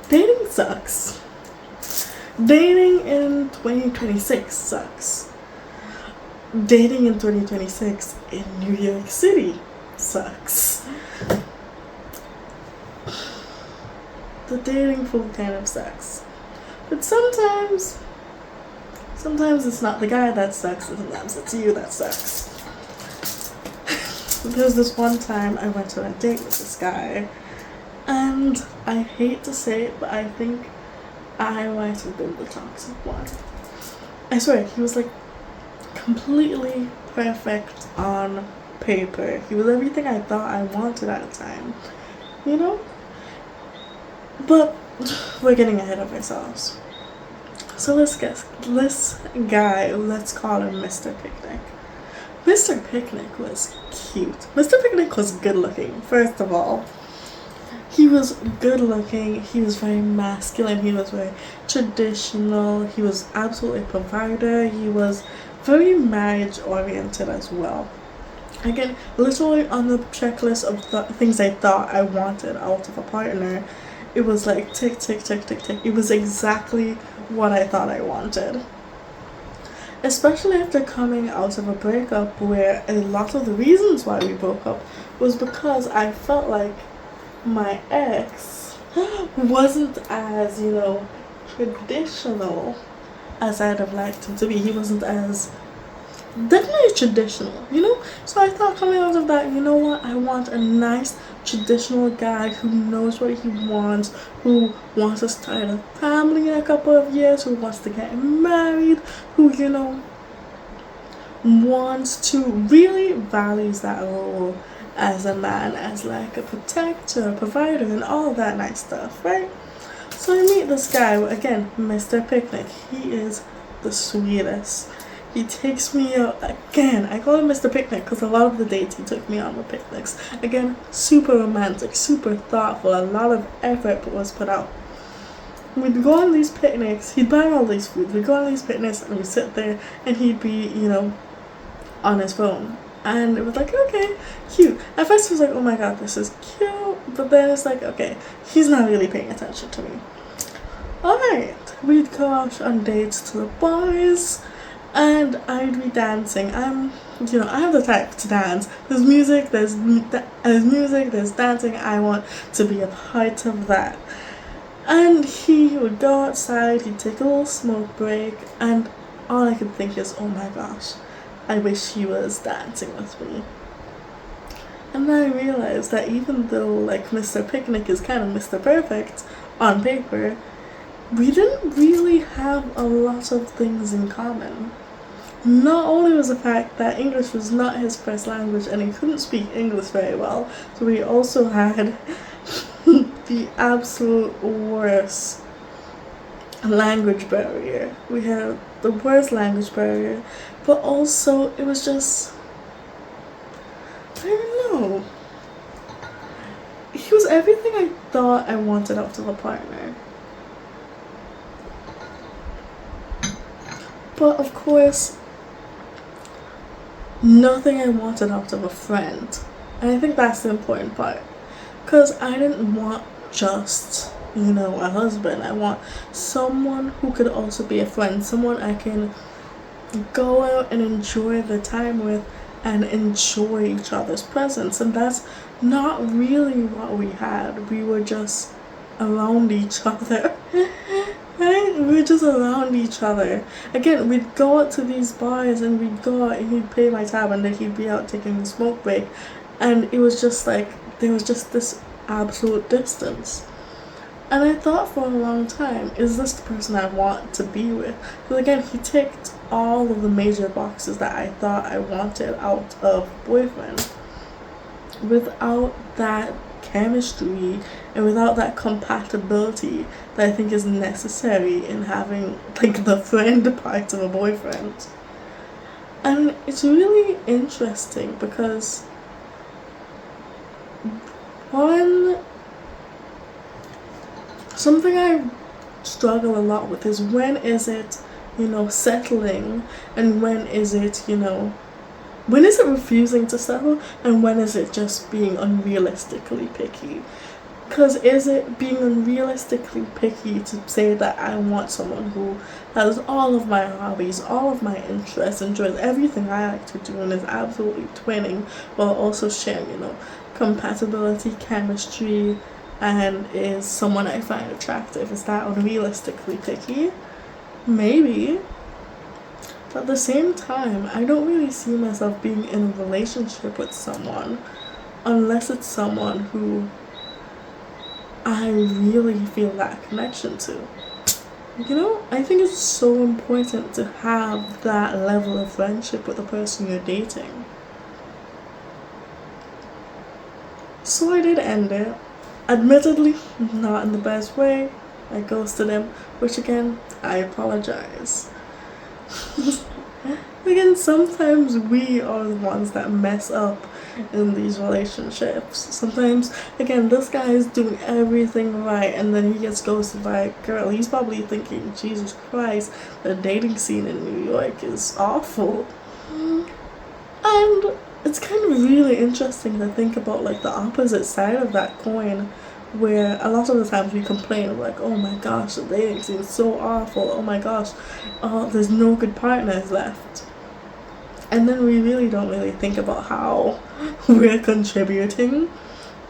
Dating sucks. Dating in 2026 sucks. Dating in 2026 in New York City sucks. The dating pool kind of sucks. But sometimes it's not the guy that sucks, sometimes it's you that sucks. There's this one time I went on a date with this guy, and I hate to say it, but I think I might have been the toxic one. I swear, he was like completely perfect on paper. He was everything I thought I wanted at the time, you know? But we're getting ahead of ourselves. So this guy, let's call him Mr. Picnic. Mr. Picnic was cute. Mr. Picnic was good looking, first of all. He was good looking, he was very masculine, he was very traditional, he was absolutely a provider, he was very marriage oriented as well. Again, literally on the checklist of things I thought I wanted out of a partner, it was like tick, tick, tick, tick, tick. It was exactly what I thought I wanted. Especially after coming out of a breakup where a lot of the reasons why we broke up was because I felt like my ex wasn't as, traditional as I'd have liked him to be. He wasn't as definitely traditional, So I thought coming out of that, you know what? I want a nice traditional guy who knows what he wants, who wants to start a family in a couple of years, who wants to get married, who, wants to really values that role as a man, as like a protector, a provider, and all that nice stuff, right? So I meet this guy, again, Mr. Picnic. He is the sweetest. He takes me out, again, I call him Mr. Picnic because a lot of the dates he took me on were picnics. Again, super romantic, super thoughtful, a lot of effort was put out. We'd go on these picnics, he'd buy all these foods, we'd go on these picnics and we'd sit there and he'd be, on his phone. And it was like, okay, cute. At first it was like, oh my god, this is cute. But then it's like, okay, he's not really paying attention to me. Alright, we'd go out on dates to the bars, and I'd be dancing. I have the type to dance. There's music, there's dancing. I want to be a part of that. And he would go outside, he'd take a little smoke break, and all I could think is, oh my gosh, I wish he was dancing with me. And then I realized that even though like Mr. Picnic is kind of Mr. Perfect on paper, we didn't really have a lot of things in common. Not only was the fact that English was not his first language and he couldn't speak English very well, so we also had the absolute worst language barrier. We had the worst language barrier, but also it was just, I don't know. He was everything I thought I wanted out of a partner. But of course, nothing I wanted out of a friend. And I think that's the important part. Because I didn't want just, a husband. I want someone who could also be a friend. Someone I can go out and enjoy the time with and enjoy each other's presence. And that's not really what we had. We were just around each other. Right? We were just around each other. Again, we'd go out to these bars and we'd go out and he'd pay my tab and then he'd be out taking the smoke break. And it was just like, there was just this absolute distance. And I thought for a long time, is this the person I want to be with? Because again, he ticked all of the major boxes that I thought I wanted out of boyfriend. Without that chemistry and without that compatibility that I think is necessary in having like the friend part of a boyfriend. And it's really interesting because something I struggle a lot with is when is it, settling, and when is it, when is it refusing to settle, and when is it just being unrealistically picky? Because is it being unrealistically picky to say that I want someone who has all of my hobbies, all of my interests, enjoys everything I like to do, and is absolutely twinning while also sharing, compatibility, chemistry, and is someone I find attractive? Is that unrealistically picky? Maybe. But at the same time, I don't really see myself being in a relationship with someone unless it's someone who I really feel that connection to. I think it's so important to have that level of friendship with the person you're dating. So I did end it. Admittedly, not in the best way. I ghosted him, which again, I apologize. Again, sometimes we are the ones that mess up in these relationships. Sometimes, again, this guy is doing everything right and then he gets ghosted by a girl. He's probably thinking, Jesus Christ, the dating scene in New York is awful. And it's kind of really interesting to think about like the opposite side of that coin, where a lot of the times we complain like, oh my gosh, the dating scene is so awful, oh my gosh, there's no good partners left. And then we really don't really think about how we're contributing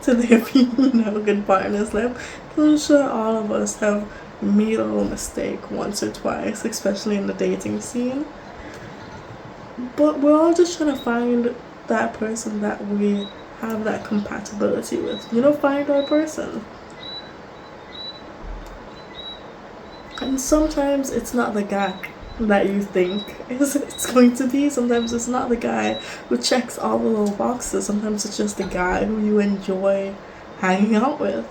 to there being no good partners left. I'm sure all of us have made a little mistake once or twice, especially in the dating scene. But we're all just trying to find that person that we have that compatibility with. Find our person. And sometimes it's not the guy that you think it's going to be. Sometimes it's not the guy who checks all the little boxes. Sometimes it's just the guy who you enjoy hanging out with.